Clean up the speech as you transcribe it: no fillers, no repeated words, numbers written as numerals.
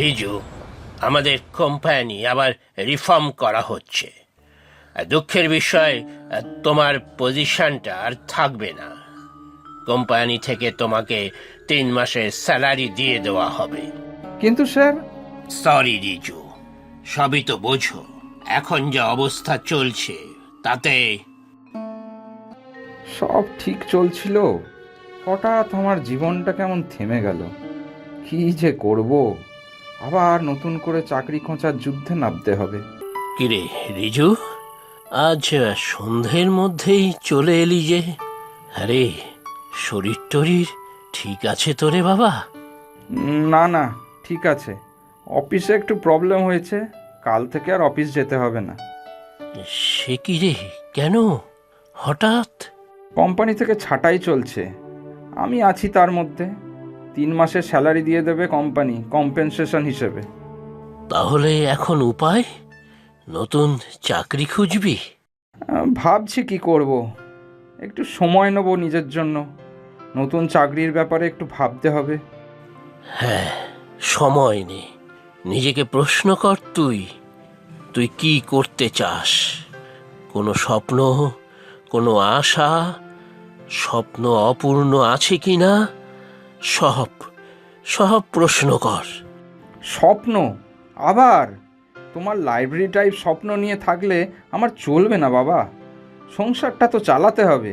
রিজু, আমাদের কোম্পানি আবার রিফর্ম করা হচ্ছে। দুঃখের বিষয়, তোমার পজিশনটা আর থাকবে না। কোম্পানি থেকে তোমাকে 3 মাসের স্যালারি দিয়ে দেওয়া হবে। কিন্তু স্যার, সরি রিজু, সবই তো বোঝো। এখন যে অবস্থা চলছে তাতে সব ঠিক চলছিল, হঠাৎ আমার জীবনটা কেমন থেমে গেল। কি যে করব, আবার নতুন করে চাকরি খোঁজার যুদ্ধে নামতে হবে। কিরে রিজু, আজ সন্ধ্যের মধ্যেই চলে এলি যে? আরে, শরীর টরীর ঠিক আছে তোরে বাবা? না না, ঠিক আছে। অফিসে একটু প্রবলেম হয়েছে, কাল থেকে আর অফিস যেতে হবে না। সে কি রে, কেন হঠাৎ? কোম্পানি থেকে ছাঁটাই চলছে, আমি আছি তার মধ্যে। 3 মাসের স্যালারি দিয়ে দেবে কোম্পানি কম্পেনসেশন হিসেবে। তাহলে এখন উপায়? নতুন চাকরি খুঁজবি? ভাবছি কি করব, একটু সময় নেব নিজের জন্য। নতুন চাকরির ব্যাপারে একটু ভাবতে হবে। হ্যাঁ, সময় নে। নিজেকে প্রশ্ন কর, তুই তুই কি করতে চাস? কোনো স্বপ্ন, কোনো আশা, স্বপ্ন অপূর্ণ আছে কি না, সব সব প্রশ্ন কর। স্বপ্ন? আবার তোমার লাইব্রেরি টাইপ স্বপ্ন নিয়ে থাকলে আমার চলবে না বাবা। সংসারটা তো চালাতে হবে।